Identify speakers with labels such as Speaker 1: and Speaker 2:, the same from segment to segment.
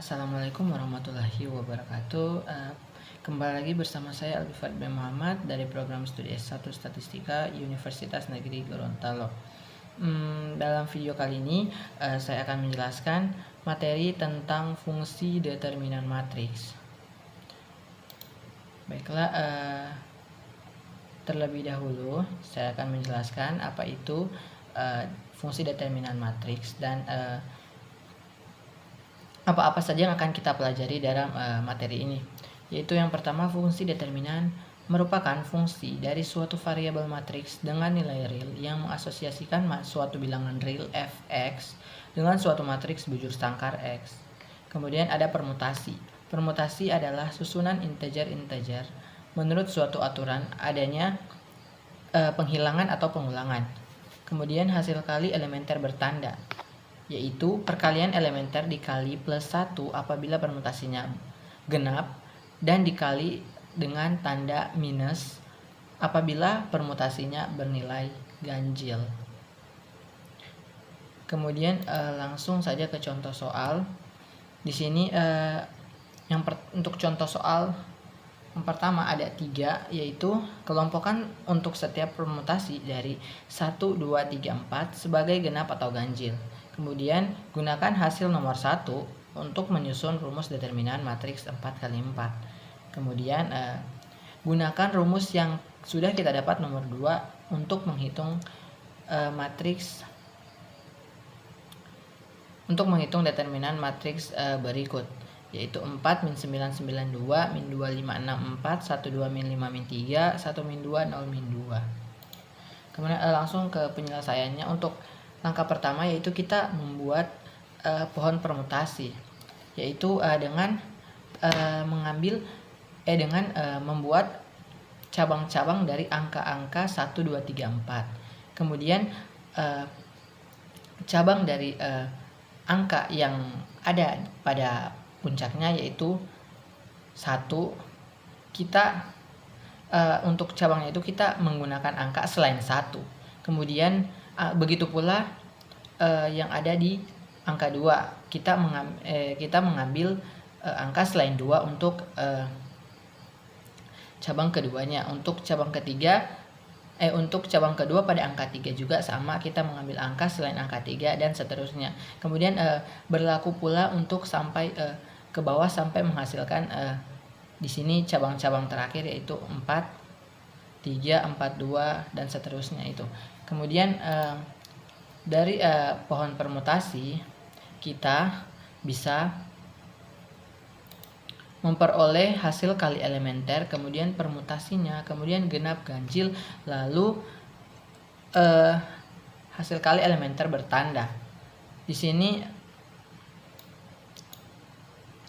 Speaker 1: Assalamualaikum warahmatullahi wabarakatuh. Kembali lagi bersama saya Alfifat bin Muhammad dari program studi S1 Statistika Universitas Negeri Gorontalo. Dalam video kali ini saya akan menjelaskan materi tentang fungsi determinan matriks. Baiklah, terlebih dahulu saya akan menjelaskan apa itu fungsi determinan matriks dan apa-apa saja yang akan kita pelajari dalam materi ini. Yaitu yang pertama, fungsi determinan merupakan fungsi dari suatu variabel matriks dengan nilai real yang mengasosiasikan suatu bilangan real fx dengan suatu matriks bujur sangkar x. Kemudian ada permutasi. Permutasi adalah susunan integer-integer menurut suatu aturan adanya penghilangan atau pengulangan. Kemudian hasil kali elementer bertanda, yaitu perkalian elementer dikali plus 1 apabila permutasinya genap dan dikali dengan tanda minus apabila permutasinya bernilai ganjil. Kemudian langsung saja ke contoh soal. Di sini untuk contoh soal yang pertama ada 3, yaitu kelompokkan untuk setiap permutasi dari 1, 2, 3, 4 sebagai genap atau ganjil. Kemudian gunakan hasil nomor 1 untuk menyusun rumus determinan matriks 4x4. Kemudian gunakan rumus yang sudah kita dapat nomor 2 untuk menghitung determinan matriks berikut, yaitu 4 min 9 9 2 min 2 5 6 4 1 2 min 5 min 3 1 min 2 0 min 2. Kemudian langsung ke penyelesaiannya. Untuk langkah pertama yaitu kita membuat pohon permutasi, yaitu dengan membuat cabang-cabang dari angka-angka 1 2 3 4. Kemudian cabang dari angka yang ada pada puncaknya yaitu 1, kita untuk cabangnya itu kita menggunakan angka selain 1. Kemudian begitu pula yang ada di angka 2, kita mengambil angka selain 2 untuk cabang keduanya. Untuk cabang kedua pada angka 3 juga sama, kita mengambil angka selain angka 3 dan seterusnya. Kemudian berlaku pula untuk sampai ke bawah sampai menghasilkan di sini cabang-cabang terakhir yaitu 4, 3, 4, 2 dan seterusnya itu. Kemudian dari pohon permutasi kita bisa memperoleh hasil kali elementer, kemudian permutasinya, kemudian genap ganjil, lalu hasil kali elementer bertanda. Di sini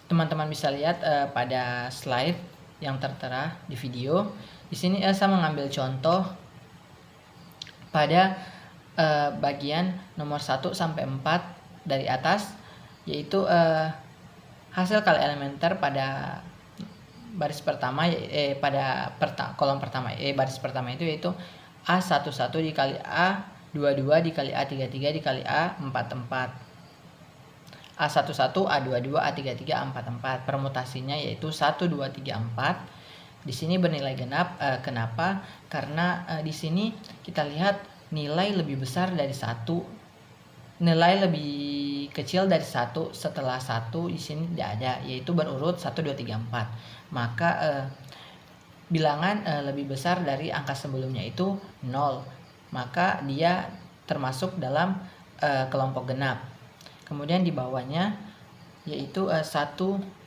Speaker 1: teman-teman bisa lihat pada slide yang tertera di video. Di sini saya mengambil contoh pada bagian nomor 1 sampai 4 dari atas, yaitu hasil kali elementer pada baris pertama kolom pertama baris pertama itu yaitu A11 dikali A22 dikali A33 dikali A44, A11 A22 A33 A44. Permutasinya yaitu 1 2 3 4. Di sini bernilai genap. Kenapa? Karena di sini kita lihat nilai lebih besar dari 1, nilai lebih kecil dari 1 setelah 1 di sini tidak ada, yaitu berurut 1 2 3 4. Maka bilangan lebih besar dari angka sebelumnya itu 0. Maka dia termasuk dalam kelompok genap. Kemudian di bawahnya yaitu 1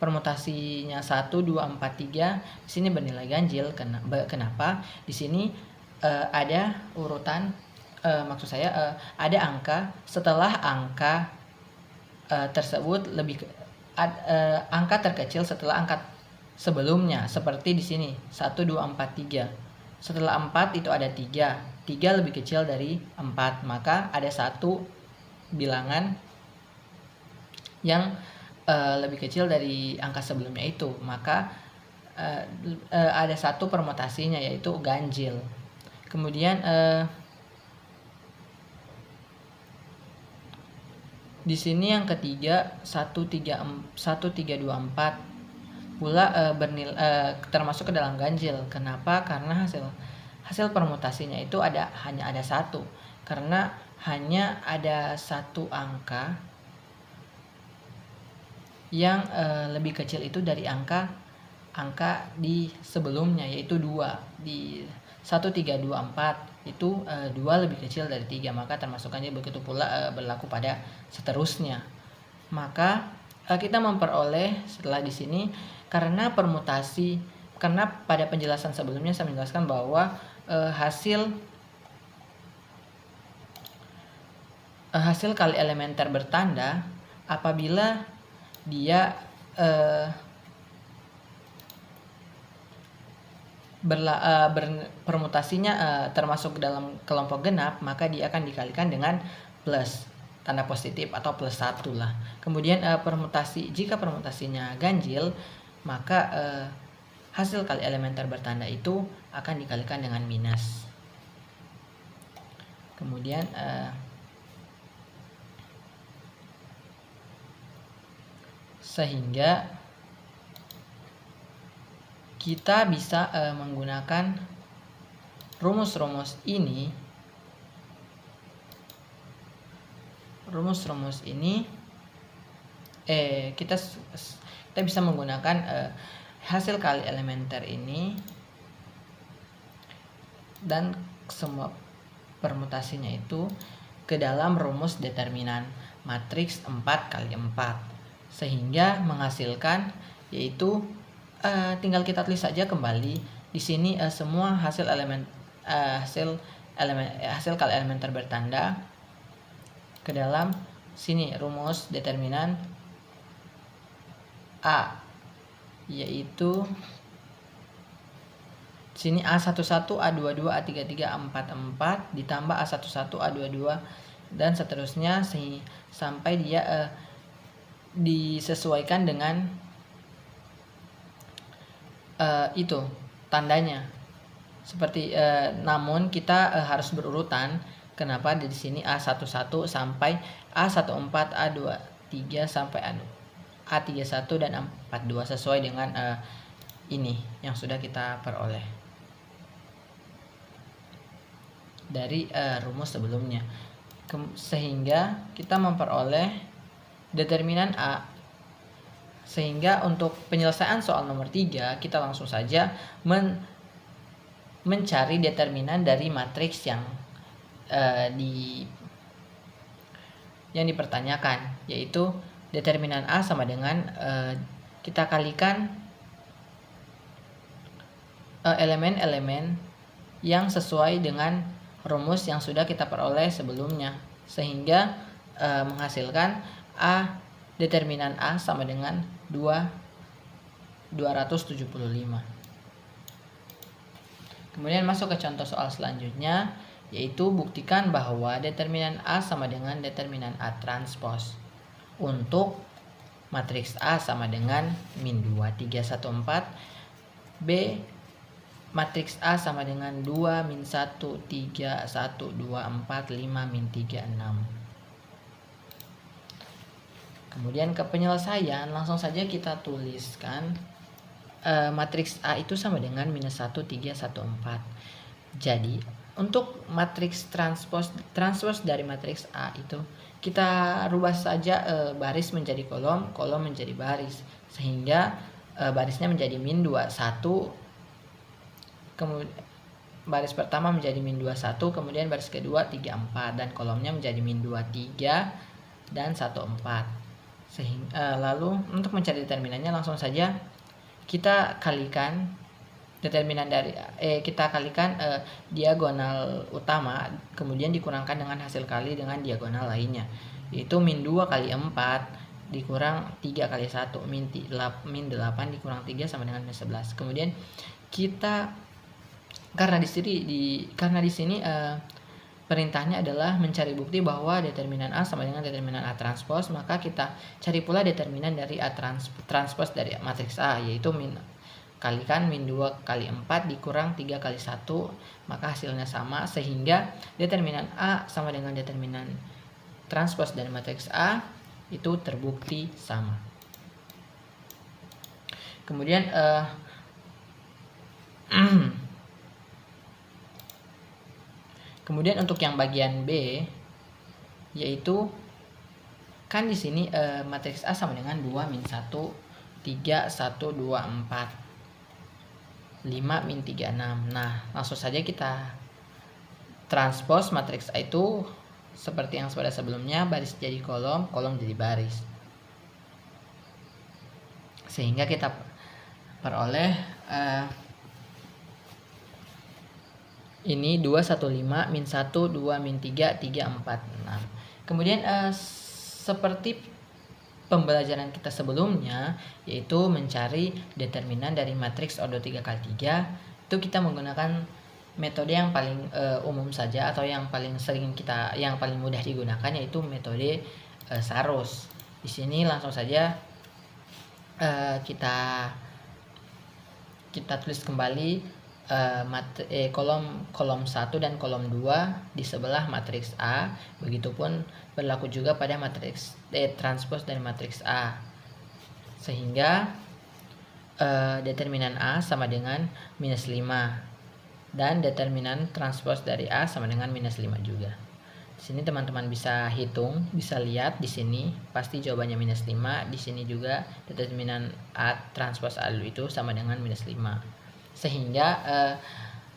Speaker 1: permutasinya 1 2 4 3 di sini bernilai ganjil. Kenapa? Di sini ada urutan ada angka setelah angka tersebut angka terkecil setelah angka sebelumnya, seperti di sini 1 2 4 3. Setelah 4 itu ada 3 lebih kecil dari 4, maka ada satu bilangan yang lebih kecil dari angka sebelumnya itu, maka ada satu permutasinya yaitu ganjil. Kemudian Di sini yang ketiga 1324 pula termasuk ke dalam ganjil. Kenapa? Karena hasil permutasinya itu hanya ada satu, karena hanya ada satu angka yang lebih kecil itu dari angka di sebelumnya, yaitu 2. Di 1324 itu 2 lebih kecil dari 3, maka termasuk ganjil. Begitu pula berlaku pada seterusnya. Maka kita memperoleh setelah di sini, karena pada penjelasan sebelumnya saya menjelaskan bahwa hasil kali elementer bertanda apabila dia permutasinya termasuk dalam kelompok genap, maka dia akan dikalikan dengan plus tanda positif atau plus 1 lah. Kemudian jika permutasinya ganjil, maka hasil kali elementer bertanda itu akan dikalikan dengan minus. Kemudian sehingga kita bisa menggunakan rumus-rumus ini. Kita bisa menggunakan hasil kali elementer ini dan semua permutasinya itu ke dalam rumus determinan matriks 4x4, sehingga menghasilkan, yaitu tinggal kita tulis saja kembali di sini semua hasil kali elementer bertanda ke dalam sini rumus determinan A, yaitu sini A11, A22, A33, A44 ditambah A11, A22 dan seterusnya sampai dia disesuaikan dengan itu tandanya. Seperti namun kita harus berurutan. Kenapa? Di sini A11 sampai A14, A23 sampai A31 dan A42 sesuai dengan ini yang sudah kita peroleh dari rumus sebelumnya. Sehingga kita memperoleh determinan A. Sehingga untuk penyelesaian soal nomor 3, kita langsung saja mencari determinan dari matriks yang dipertanyakan, yaitu determinan A sama dengan kita kalikan elemen-elemen yang sesuai dengan rumus yang sudah kita peroleh sebelumnya, sehingga menghasilkan determinan A sama dengan 275. Kemudian masuk ke contoh soal selanjutnya, yaitu buktikan bahwa determinan A sama dengan determinan A transpos untuk matriks A sama dengan min 2, 3, 1, 4, B matriks A sama dengan 2, min 1, 3, 1, 2, 4, 5, min 3, 6. Kemudian ke penyelesaian, langsung saja kita tuliskan matriks A itu sama dengan minus 1, 3, 1, 4. Jadi untuk matriks transpos dari matriks A itu kita rubah saja baris menjadi kolom menjadi baris, sehingga barisnya menjadi min 2, 1, kemudian baris pertama menjadi min 2, 1, kemudian baris kedua 3, 4, dan kolomnya menjadi min 2, 3, dan 1, 4. Lalu untuk mencari determinannya, langsung saja kita kalikan determinan dari diagonal utama, kemudian dikurangkan dengan hasil kali dengan diagonal lainnya, yaitu min 2 kali 4 dikurang 3 kali 1, min 8 dikurang 3 sama dengan min 11. Kemudian kita karena di sini perintahnya adalah mencari bukti bahwa determinan A sama dengan determinan A transpos, maka kita cari pula determinan dari A transpos dari matriks A, yaitu kalikan min 2 kali 4 dikurang 3 kali 1, maka hasilnya sama, sehingga determinan A sama dengan determinan transpos dari matriks A itu terbukti sama. Kemudian kemudian untuk yang bagian B, yaitu kan di sini matriks A sama dengan 2 min 1 3 1 2 4 5 min 3 6. Nah, langsung saja kita transpose matriks A itu seperti yang pada sebelumnya, baris jadi kolom, kolom jadi baris. Sehingga kita peroleh ini 215 min 1 2 min 3 3 4 6. Kemudian seperti pembelajaran kita sebelumnya, yaitu mencari determinan dari matriks ordo 3 kali 3, itu kita menggunakan metode yang paling umum saja, atau yang paling mudah digunakan, yaitu metode Saros. Di sini langsung saja kita tulis kembali kolom 1 dan kolom 2 di sebelah matriks A. Begitupun berlaku juga pada matriks transpose dari matriks A, sehingga determinan A sama dengan minus 5 dan determinan transpose dari A sama dengan minus 5 juga. Di sini teman-teman bisa hitung, bisa lihat di sini pasti jawabannya minus 5. Di sini juga determinan A transpose A itu sama dengan minus 5. Sehingga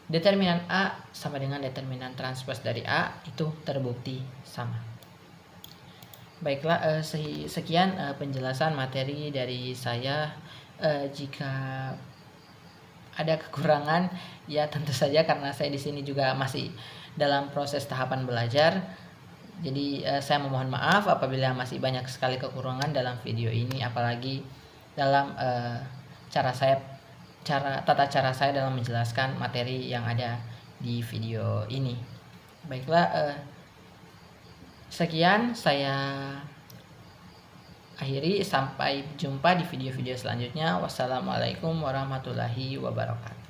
Speaker 1: determinan A sama dengan determinan transpose dari A itu terbukti sama. Baiklah, sekian penjelasan materi dari saya. Jika ada kekurangan, ya tentu saja karena saya di sini juga masih dalam proses tahapan belajar. Jadi saya memohon maaf apabila masih banyak sekali kekurangan dalam video ini, apalagi dalam tata cara saya dalam menjelaskan materi yang ada di video ini. Baiklah, sekian saya akhiri, sampai jumpa di video-video selanjutnya. Wassalamualaikum warahmatullahi wabarakatuh.